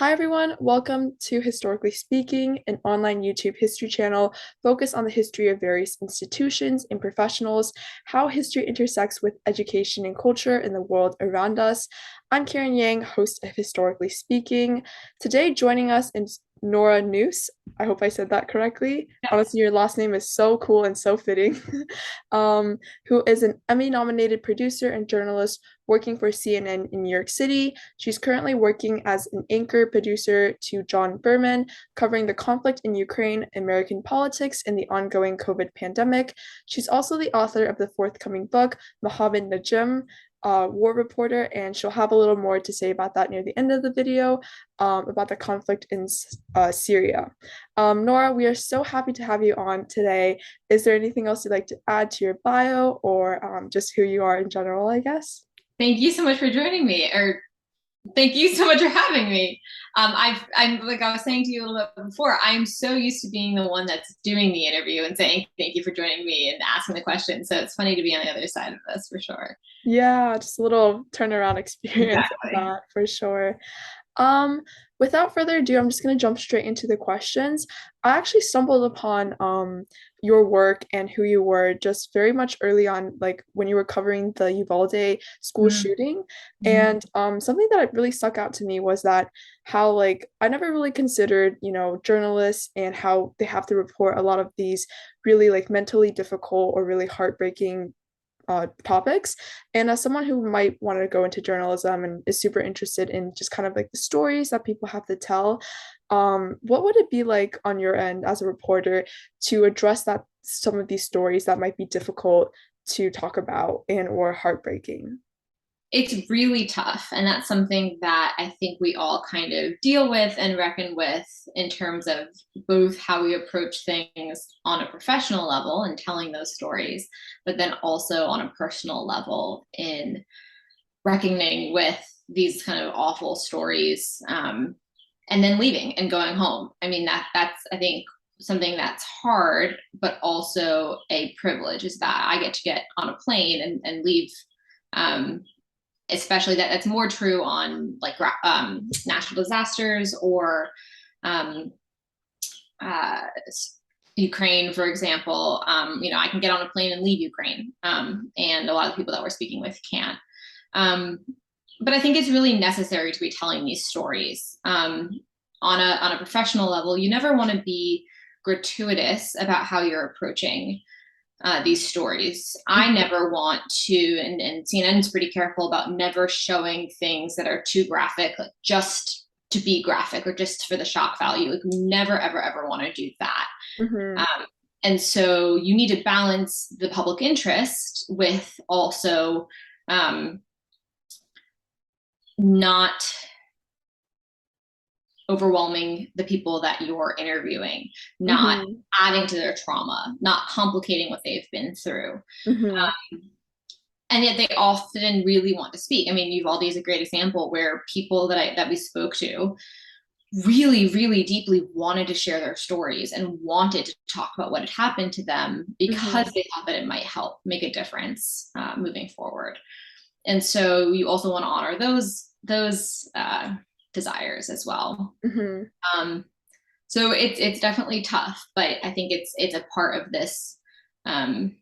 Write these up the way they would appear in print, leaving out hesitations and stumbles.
Hi everyone, welcome to Historically Speaking, an online YouTube history channel focused on the history of various institutions and professionals, how history intersects with education and culture in the world around us. I'm Karen Yang, host of Historically Speaking. Today joining us is Nora Neus. I hope I said that correctly. Honestly, your last name is so cool and so fitting. um, who is an Emmy-nominated producer and journalist working for CNN in New York City. She's currently working as an anchor producer to John Berman, covering the conflict in Ukraine, American politics, and the ongoing COVID pandemic. She's also the author of the forthcoming book, Mohammed Najm, war reporter, and she'll have a little more to say about that near the end of the video, about the conflict in Syria. Nora, we are so happy to have you on today. Is there anything else you'd like to add to your bio or just who you are in general, I guess? Thank you so much for joining me, or thank you so much for having me. I'm like I was saying to you a little bit before, I'm so used to being the one that's doing the interview and saying thank you for joining me and asking the question. So it's funny to be on the other side of this for sure. Yeah, just a little turnaround experience of Exactly. that for sure. Um, Without further ado, I'm just gonna jump straight into the questions. I actually stumbled upon your work and who you were just very much early on, like when you were covering the Uvalde school shooting. Mm-hmm. And something that really stuck out to me was that how like I never really considered, journalists and how they have to report a lot of these really like mentally difficult or really heartbreaking topics. And as someone who might want to go into journalism and is super interested in just kind of like the stories that people have to tell, what would it be like on your end as a reporter to address that some of these stories that might be difficult to talk about and or heartbreaking? It's really tough. And that's something that I think we all kind of deal with and reckon with in terms of both how we approach things on a professional level and telling those stories, but then also on a personal level in reckoning with these kind of awful stories, and then leaving and going home. I mean, that's I think something that's hard, but also a privilege is that I get to get on a plane and leave. Um, Especially that's more true on like natural disasters or um, uh, Ukraine, for example. I can get on a plane and leave Ukraine, and a lot of people that we're speaking with can't. Um, but I think it's really necessary to be telling these stories on a professional level. You never want to be gratuitous about how you're approaching these stories. I never want to, and CNN is pretty careful about never showing things that are too graphic, like just to be graphic or just for the shock value. Like, we never, ever, ever want to do that. Mm-hmm. And so you need to balance the public interest with also not overwhelming the people that you're interviewing, not Mm-hmm. adding to their trauma, not complicating what they've been through. Mm-hmm. And yet they often really want to speak. I mean, Uvalde is a great example where people that we spoke to really, really deeply wanted to share their stories and wanted to talk about what had happened to them because Mm-hmm. they thought that it might help make a difference moving forward. And so you also want to honor those desires as well. Mm-hmm. Um, so it's definitely tough, but I think it's a part of this um,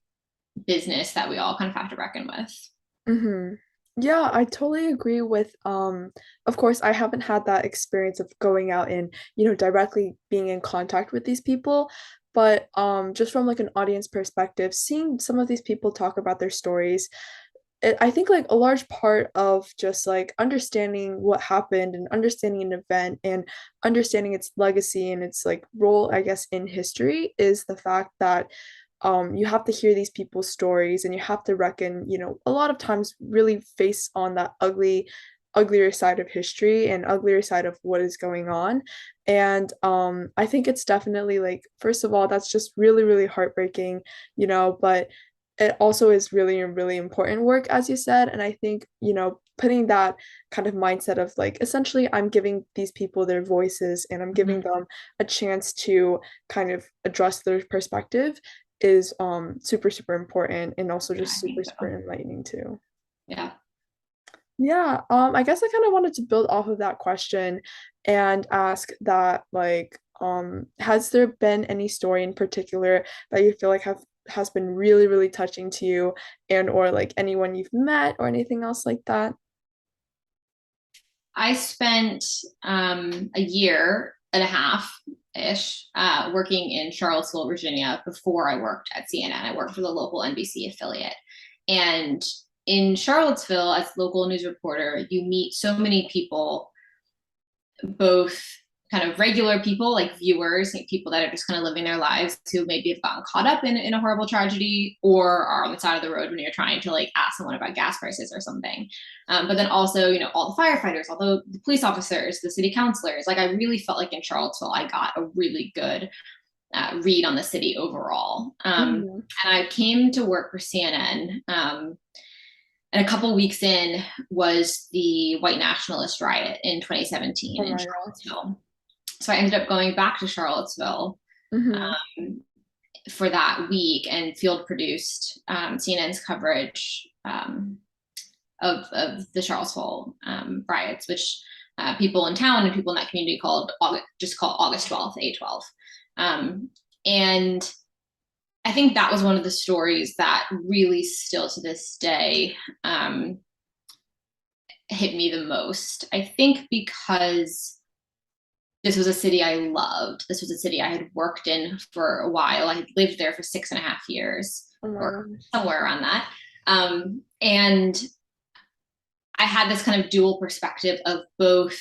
business that we all kind of have to reckon with. Mm-hmm. Yeah, I totally agree with of course I haven't had that experience of going out and, directly being in contact with these people, but just from like an audience perspective, seeing some of these people talk about their stories, I think like a large part of just like understanding what happened and understanding an event and understanding its legacy and its like role, I guess, in history is the fact that you have to hear these people's stories and you have to reckon, a lot of times really face on that uglier side of history and uglier side of what is going on. And I think it's definitely like, first of all, that's just really, really heartbreaking, but it also is really, really important work, as you said. And I think, putting that kind of mindset of like, essentially, I'm giving these people their voices and I'm giving Mm-hmm. them a chance to kind of address their perspective is super, super important and also Yeah, just I super, think super so. enlightening too. Yeah. Yeah, I guess I kind of wanted to build off of that question and ask that has there been any story in particular that you feel like have has been really, really touching to you and or like anyone you've met or anything else like that? I spent a year and a half ish working in Charlottesville, Virginia before I worked at CNN. I worked for the local NBC affiliate. And in Charlottesville, as a local news reporter, you meet so many people, both kind of regular people like viewers, like people that are just kind of living their lives who maybe have gotten caught up in a horrible tragedy or are on the side of the road when you're trying to like ask someone about gas prices or something. But then also, you know, all the firefighters, although the police officers, the city councilors, like I really felt like in Charlottesville, I got a really good read on the city overall. Hmm. And I came to work for CNN. And a couple weeks in was the white nationalist riot in 2017 Oh in my gosh. Charlottesville. So I ended up going back to Charlottesville Hmm. um, for that week and field produced CNN's coverage of the Charlottesville riots, which people in town and people in that community called August 12th, A12. And I think that was one of the stories that really still to this day hit me the most. I think because this was a city I loved. This was a city I had worked in for a while. I had lived there for 6.5 years Oh my or gosh. somewhere around that. And I had this kind of dual perspective of both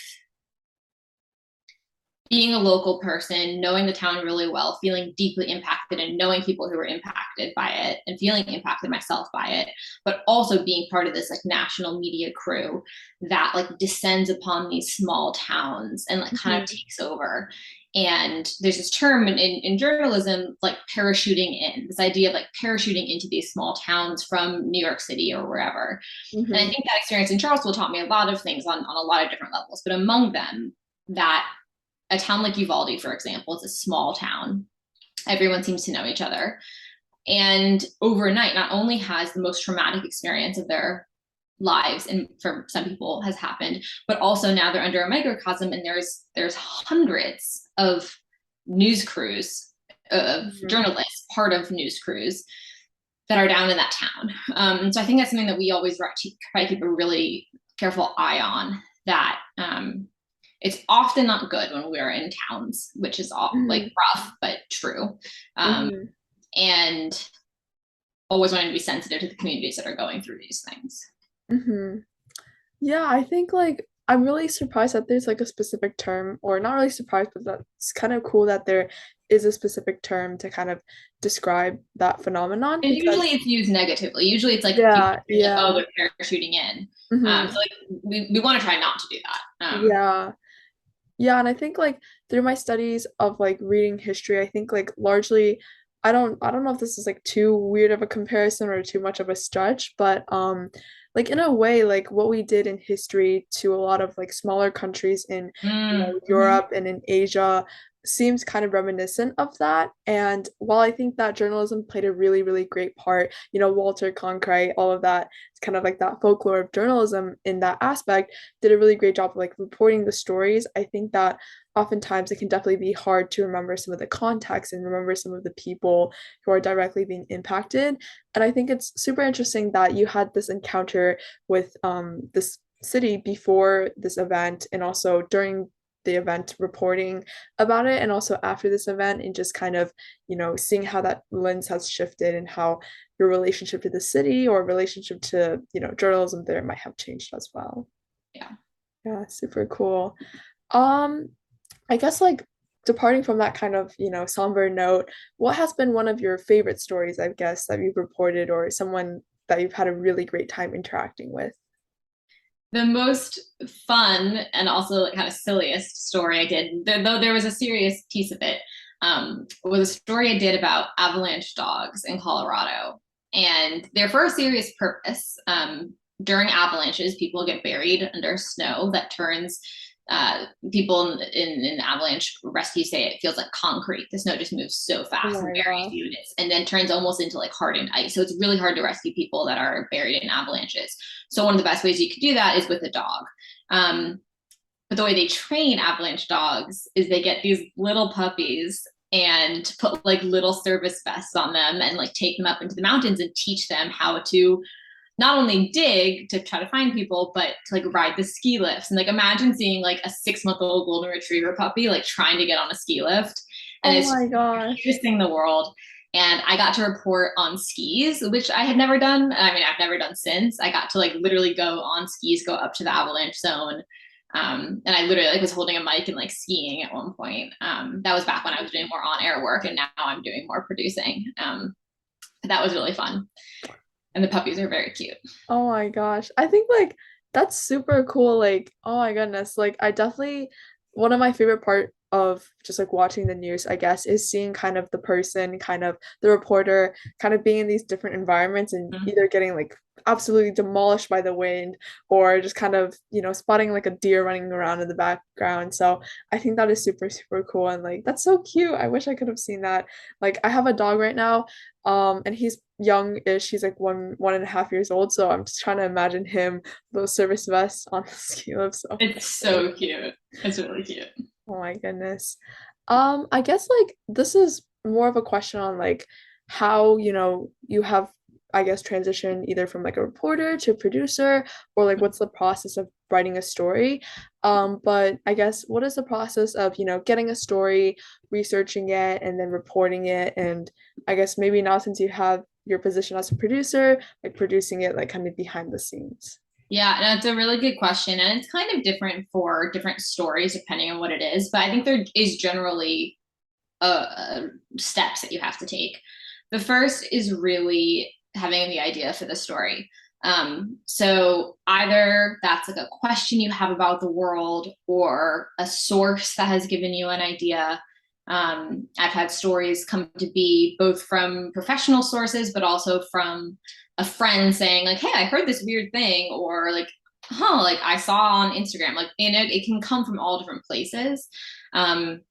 being a local person, knowing the town really well, feeling deeply impacted and knowing people who were impacted by it and feeling impacted myself by it, but also being part of this like national media crew that like descends upon these small towns and like kind of Hmm. takes over. And there's this term in journalism, like parachuting in, this idea of like parachuting into these small towns from New York City or wherever. And I Hmm. think that experience in Charlesville taught me a lot of things on a lot of different levels, but among them, that a town like Uvalde, for example, is a small town. Everyone seems to know each other. And overnight, not only has the most traumatic experience of their lives, and for some people has happened, but also now they're under a microcosm, and there's hundreds of news crews, of Hmm. journalists, part of news crews that are down in that town. So I think that's something that we always try to keep a really careful eye on. That it's often not good when we're in towns, which is all like Hmm. rough but true. Um, Hmm. and always wanting to be sensitive to the communities that are going through these things. Hmm. Yeah, I think like I'm really surprised that there's like a specific term, or not really surprised, but that's kind of cool that there is a specific term to kind of describe that phenomenon And usually because it's used negatively. Usually it's like people yeah, say like, oh, yeah. they're parachuting in. So Hmm. like we want to try not to do that. Yeah. Yeah, and I think like through my studies of like reading history, I think like largely I don't know if this is like too weird of a comparison or too much of a stretch, but like in a way like what we did in history to a lot of like smaller countries in Mm-hmm. Europe and in Asia seems kind of reminiscent of that. And while I think that journalism played a really, really great part, Walter Cronkite, all of that, it's kind of like that folklore of journalism in that aspect did a really great job of like reporting the stories. I think that oftentimes it can definitely be hard to remember some of the context and remember some of the people who are directly being impacted. And I think it's super interesting that you had this encounter with this city before this event and also during the event reporting about it and also after this event and just kind of seeing how that lens has shifted and how your relationship to the city or relationship to journalism there might have changed as well. Yeah. Yeah, super cool. Um, I guess like departing from that kind of, somber note, what has been one of your favorite stories, I guess, that you've reported or someone that you've had a really great time interacting with? The most fun and also kind of silliest story I did, though there was a serious piece of it, was a story I did about avalanche dogs in Colorado. And they're for a serious purpose. During avalanches, people get buried under snow that turns people in avalanche rescue say it feels like concrete. The snow just moves so Oh fast and my buries gosh. you, and then turns almost into like hardened ice. So it's really hard to rescue people that are buried in avalanches. So one of the best ways you could do that is with a dog. Um, but the way they train avalanche dogs is they get these little puppies and put like little service vests on them and like take them up into the mountains and teach them how to not only dig to try to find people, but to like ride the ski lifts. And like imagine seeing like a 6-month-old golden retriever puppy like trying to get on a ski lift. And Oh it's my the gosh. cutest thing in the world. And I got to report on skis, which I had never done. I mean, I've never done since. I got to like literally go on skis, go up to the avalanche zone. And I literally like was holding a mic and like skiing at one point. That was back when I was doing more on-air work, and now I'm doing more producing. That was really fun. And the puppies are very cute. Oh my gosh. I think like that's super cool. Like, oh my goodness. Like I definitely one of my favorite part of just like watching the news, I guess, is seeing kind of the person, kind of the reporter, kind of being in these different environments and either getting like absolutely demolished by the wind or just kind of, spotting like a deer running around in the background. So I think that is super, super cool. And like that's so cute. I wish I could have seen that. Like I have a dog right now, and he's young-ish. He's like 1.5 years old. So I'm just trying to imagine him, those service vests on the ski lift. So It's so cute. It's really cute. oh my goodness. I guess like this is more of a question on like how, you have, I guess, transition either from like a reporter to a producer or like what's the process of writing a story. But I guess what is the process of, getting a story, researching it, and then reporting it, and I guess maybe now since you have your position as a producer, like producing it like kind of behind the scenes. Yeah, and it's a really good question. And it's kind of different for different stories depending on what it is. But I think there is generally steps that you have to take. The first is really having the idea for the story. So either that's like a question you have about the world or a source that has given you an idea. I've had stories come to be both from professional sources, but also from a friend saying like, "Hey, I heard this weird thing," or like, "Huh, like I saw on Instagram." Like, it can come from all different places. Um,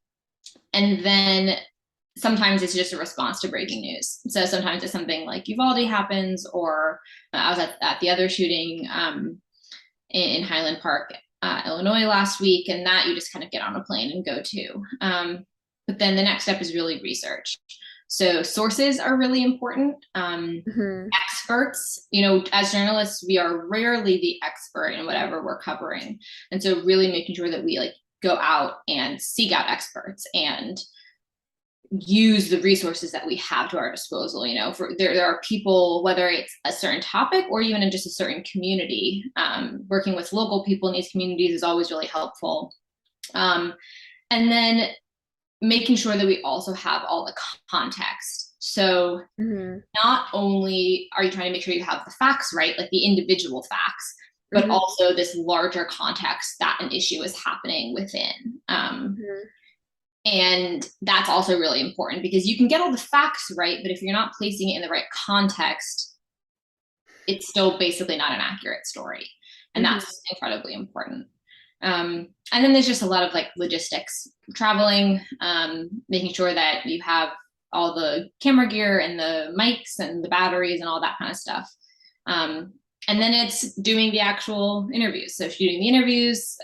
and then sometimes it's just a response to breaking news. So sometimes it's something like Uvalde happens, or I was at the other shooting in Highland Park, Illinois last week, and that you just kind of get on a plane and go to. But then the next step is really research. So sources are really important. Hmm. Experts, as journalists, we are rarely the expert in whatever we're covering. And so really making sure that we like go out and seek out experts and use the resources that we have to our disposal. For there are people, whether it's a certain topic or even in just a certain community, working with local people in these communities is always really helpful. And then making sure that we also have all the context. So Hmm. not only are you trying to make sure you have the facts right, like the individual facts, but Hmm. also this larger context that an issue is happening within. Hmm. And that's also really important because you can get all the facts right, but if you're not placing it in the right context, it's still basically not an accurate story. And Hmm. that's incredibly important. And then there's just a lot of like logistics, traveling, making sure that you have all the camera gear and the mics and the batteries and all that kind of stuff. And then it's doing the actual interviews. So shooting the interviews,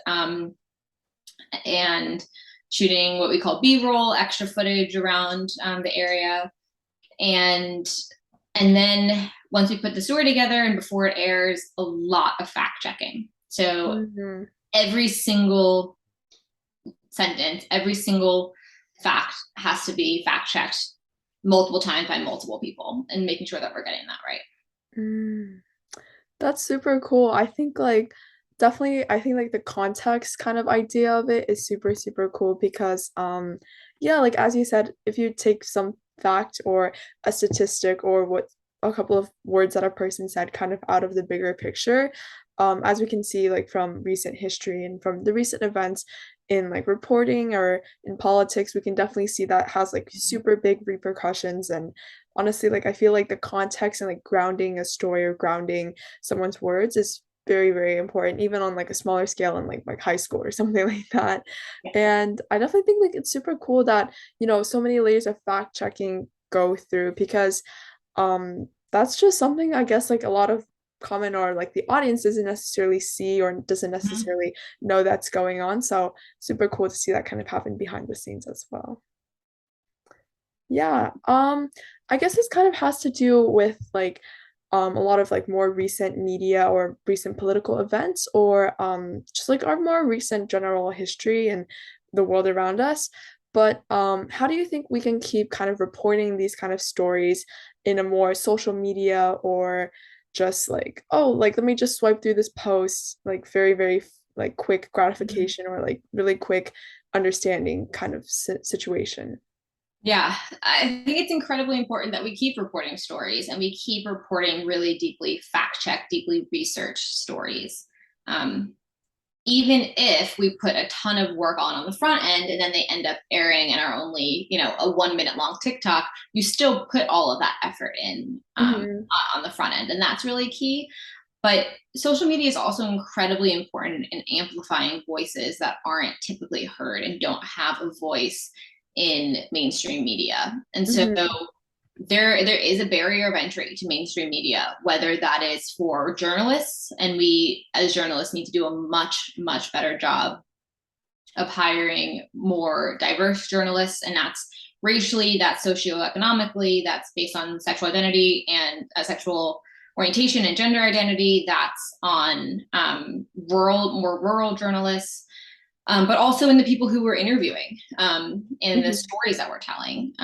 and shooting what we call B-roll, extra footage around the area. And then once we put the story together and before it airs, a lot of fact checking. So Hmm. every single sentence, every single fact has to be fact checked multiple times by multiple people and making sure that we're getting that right. Mm. That's super cool. I think like definitely I think like the context kind of idea of it is super super cool because yeah, like as you said, if you take some fact or a statistic or what a couple of words that a person said kind of out of the bigger picture, as we can see like from recent history and from the recent events in like reporting or in politics, we can definitely see that has like super big repercussions. And honestly, like I feel like the context and like grounding a story or grounding someone's words is very, very important, even on like a smaller scale in like high school or something like that. And I definitely think like it's super cool that, so many layers of fact checking go through because that's just something I guess like a lot of common or like the audience doesn't necessarily see or doesn't Mhm. necessarily know that's going on. So super cool to see that kind of happen behind the scenes as well. Yeah. I guess this kind of has to do with like a lot of like more recent media or recent political events or just like our more recent general history and the world around us. But how do you think we can keep kind of reporting these kind of stories in a more social media or just like, oh, like let me just swipe through this post, like very, very like quick Mhm. gratification or like really quick understanding kind of situation? Yeah, I think it's incredibly important that we keep reporting stories and we keep reporting really deeply fact checked, deeply researched stories. Um, Even if we put a ton of work on the front end and then they end up airing and are only, a 1 minute long TikTok, you still put all of that effort in Hmm. on the front end. And that's really key. But social media is also incredibly important in amplifying voices that aren't typically heard and don't have a voice in mainstream media. And so Hmm. there is a barrier of entry to mainstream media, whether that is for journalists, and we as journalists need to do a much better job of hiring more diverse journalists, and that's racially, that's socioeconomically, that's based on sexual identity and sexual orientation and gender identity, that's on more rural journalists, but also in the people who we're interviewing, and the Hmm. stories that we're telling.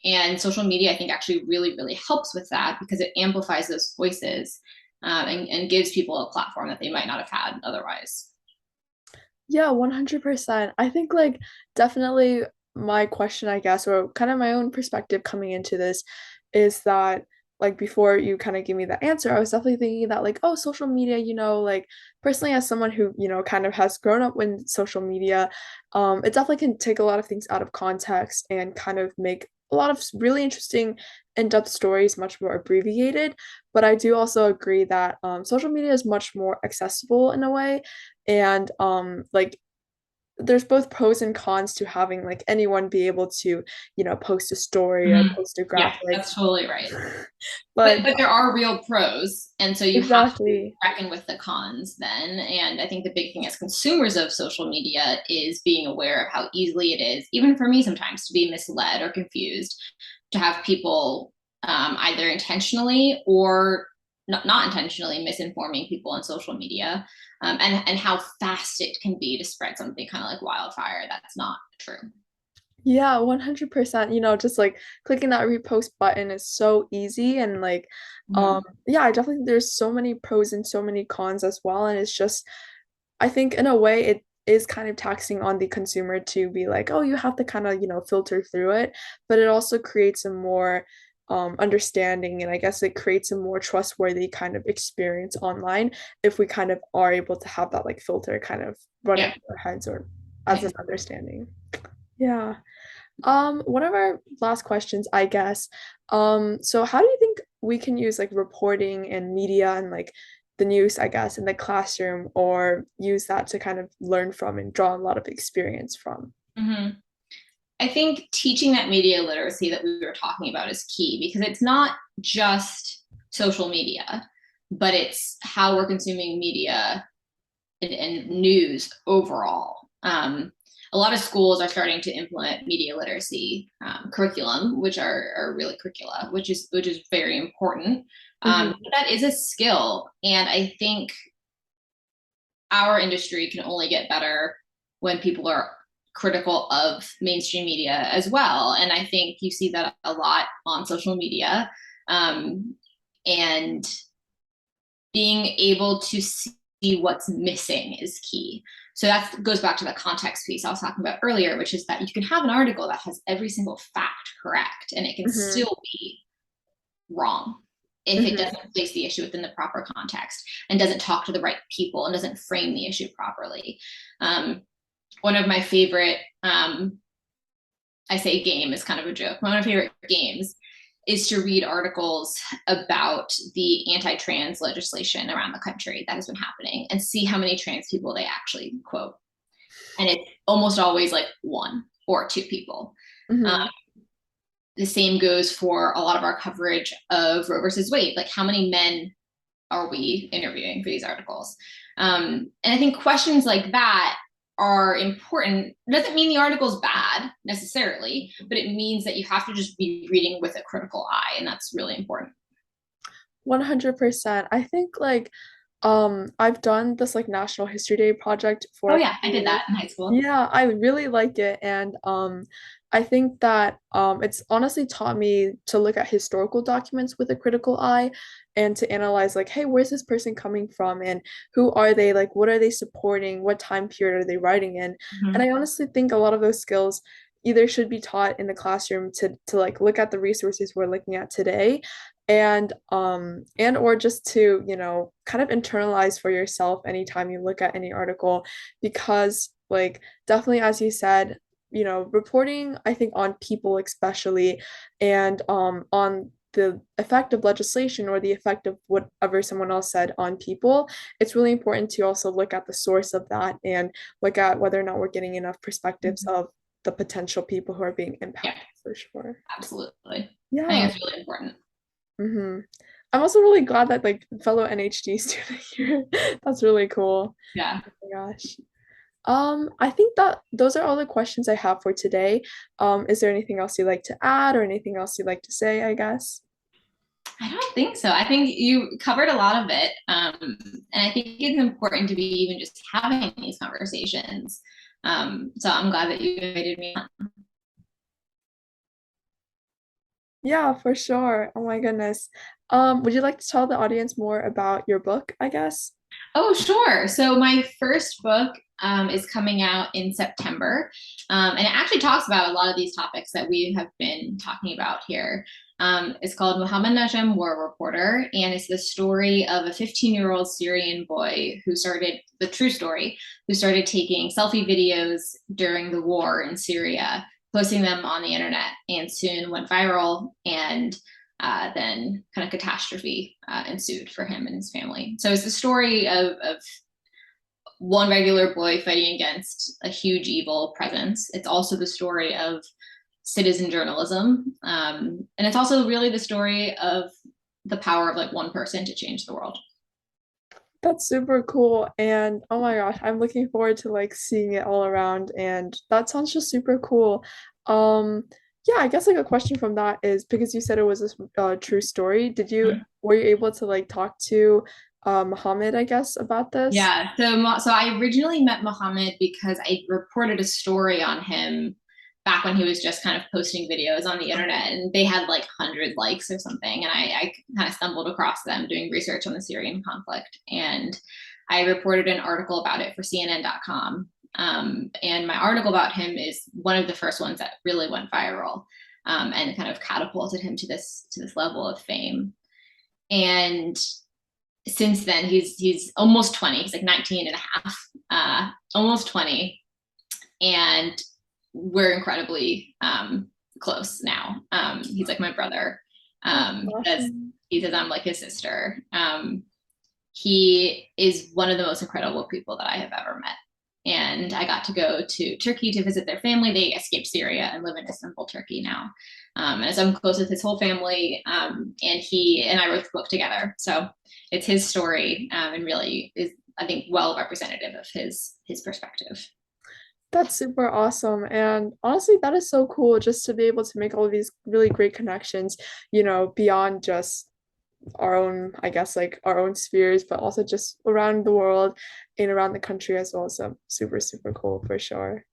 And social media, I think, actually really helps with that because it amplifies those voices, and gives people a platform that they might not have had otherwise. Yeah, 100%. I think like definitely my question, I guess, or kind of my own perspective coming into this is that like before you kind of give me the answer, I was definitely thinking that like, oh, social media, like personally as someone who, kind of has grown up with social media, it definitely can take a lot of things out of context and kind of make a lot of really interesting in-depth stories much more abbreviated. But I do also agree that social media is much more accessible in a way and like there's both pros and cons to having like anyone be able to post a story or Mhm. post a Yeah, graphic. that's totally right. But But there are real pros, and so you have to exactly. reckon with the cons then. And I think the big thing as consumers of social media is being aware of how easily it is, even for me sometimes, to be misled or confused, to have people either intentionally or not intentionally misinforming people on social media, and how fast it can be to spread something kind of like wildfire that's not true. Yeah, 100%. Just like clicking that repost button is so easy and like Mhm. yeah, I definitely think there's so many pros and so many cons as well and it's just I think in a way it is kind of taxing on the consumer to be like, oh, you have to kind of, filter through it, but it also creates a more understanding and I guess it creates a more trustworthy kind of experience online if we kind of are able to have that like filter kind of running Yeah. through our heads or as an Thanks. understanding. Yeah. One of our last questions, I guess. So how do you think we can use like reporting and media and like the news, I guess, in the classroom or use that to kind of learn from and draw a lot of experience from? Mhm. I think teaching that media literacy that we were talking about is key because it's not just social media, but it's how we're consuming media and news overall. A lot of schools are starting to implement media literacy curriculum, which are really curricula, which is very important. Hmm. But that is a skill, and I think our industry can only get better when people are critical of mainstream media as well. And I think you see that a lot on social media. Um, and being able to see what's missing is key. So that goes back to the context piece I was talking about earlier, which is that you can have an article that has every single fact correct, and it can Hmm. still be wrong if it Hmm. doesn't place the issue within the proper context and doesn't talk to the right people and doesn't frame the issue properly. Um, One of my favorite, I say game is kind of a joke. One of my favorite games is to read articles about the anti-trans legislation around the country that has been happening and see how many trans people they actually quote. And it's almost always like one or two people. Mm-hmm. The same goes for a lot of our coverage of Roe versus Wade. Like, how many men are we interviewing for these articles? And I think questions like that are important. It doesn't mean the article's bad necessarily, but it means that you have to just be reading with a critical eye, and that's really important. 100%. I think like I've done this like National History Day project for Oh a yeah, couple I did years. that in high school. Yeah, I really like it, and I think that it's honestly taught me to look at historical documents with a critical eye and to analyze like, hey, where's this person coming from and who are they? Like, what are they supporting? What time period are they writing in? And Mm-hmm. I honestly think a lot of those skills either should be taught in the classroom to like look at the resources we're looking at today and or just to kind of internalize for yourself anytime you look at any article because like definitely as you said reporting I think on people especially and on the effect of legislation or the effect of whatever someone else said on people, it's really important to also look at the source of that and look at whether or not we're getting enough perspectives of the potential people who are being Yeah, impacted for sure. absolutely. I Yeah. think it's really important. Mm-hmm. I'm also really glad that like fellow NHD student here. That's really cool. Yeah. Oh my gosh. I think that those are all the questions I have for today. Is there anything else you'd like to add or anything else you'd like to say, I guess? I don't think so. I think you covered a lot of it. And I think it's important to be even just having these conversations. So I'm glad that you invited me on. Yeah, for sure. Oh my goodness. Would you like to tell the audience more about your book, I guess? Oh, sure. So my first book is coming out in September. And it actually talks about a lot of these topics that we have been talking about here. It's called Muhammad Najm War Reporter, and it's the story of a 15-year-old Syrian boy who started, the true story, who started taking selfie videos during the war in Syria, posting them on the internet, and soon went viral and then kind of catastrophe ensued for him and his family. So it's the story of one regular boy fighting against a huge evil presence. It's also the story of citizen journalism. And it's also really the story of the power of like one person to change the world. That's super cool. And oh my gosh, I'm looking forward to like seeing it all around. And that sounds just super cool. Um, yeah, I guess like a question from that is because you said it was a true story. Were you able to like talk to Muhammad, I guess, about this? Yeah, so I originally met Mohammed because I reported a story on him back when he was just kind of posting videos on the internet, and they had like 100 likes or something, and I kind of stumbled across them doing research on the Syrian conflict, and I reported an article about it for CNN.com. And my article about him is one of the first ones that really went viral, and kind of catapulted him to this level of fame. And since then he's almost 20, he's like 19 and a half, almost 20, and we're incredibly close now. He's like my brother. That's As awesome. he says I'm like his sister. He is one of the most incredible people that I have ever met, and I got to go to Turkey to visit their family. They escaped Syria and live in Istanbul, Turkey now. And so I'm close with his whole family, and he and I wrote the book together. So it's his story, and really is, I think, well representative of his perspective. That's super awesome. And honestly, that is so cool just to be able to make all of these really great connections, beyond just our own, I guess, like our own spheres, but also just around the world and around the country as well. So super, super cool for sure.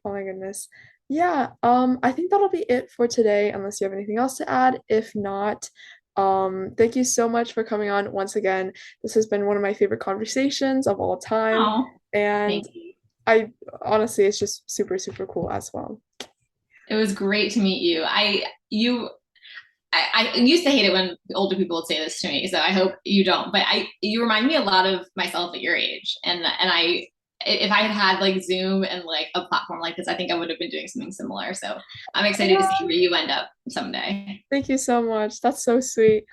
Oh my goodness. Yeah, I think that'll be it for today, unless you have anything else to add. If not, thank you so much for coming on once again. This has been one of my favorite conversations of all time. Oh, And thank you. I honestly, it's just super, super cool as well. It was great to meet you. I used to hate it when older people would say this to me, so I hope you don't. But you remind me a lot of myself at your age, and if I had had like Zoom and like a platform like this, I think I would have been doing something similar. So I'm excited to see Yeah. where you end up someday. Thank you so much. That's so sweet,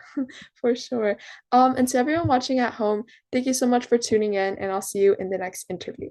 for sure. And to everyone watching at home, thank you so much for tuning in, and I'll see you in the next interview.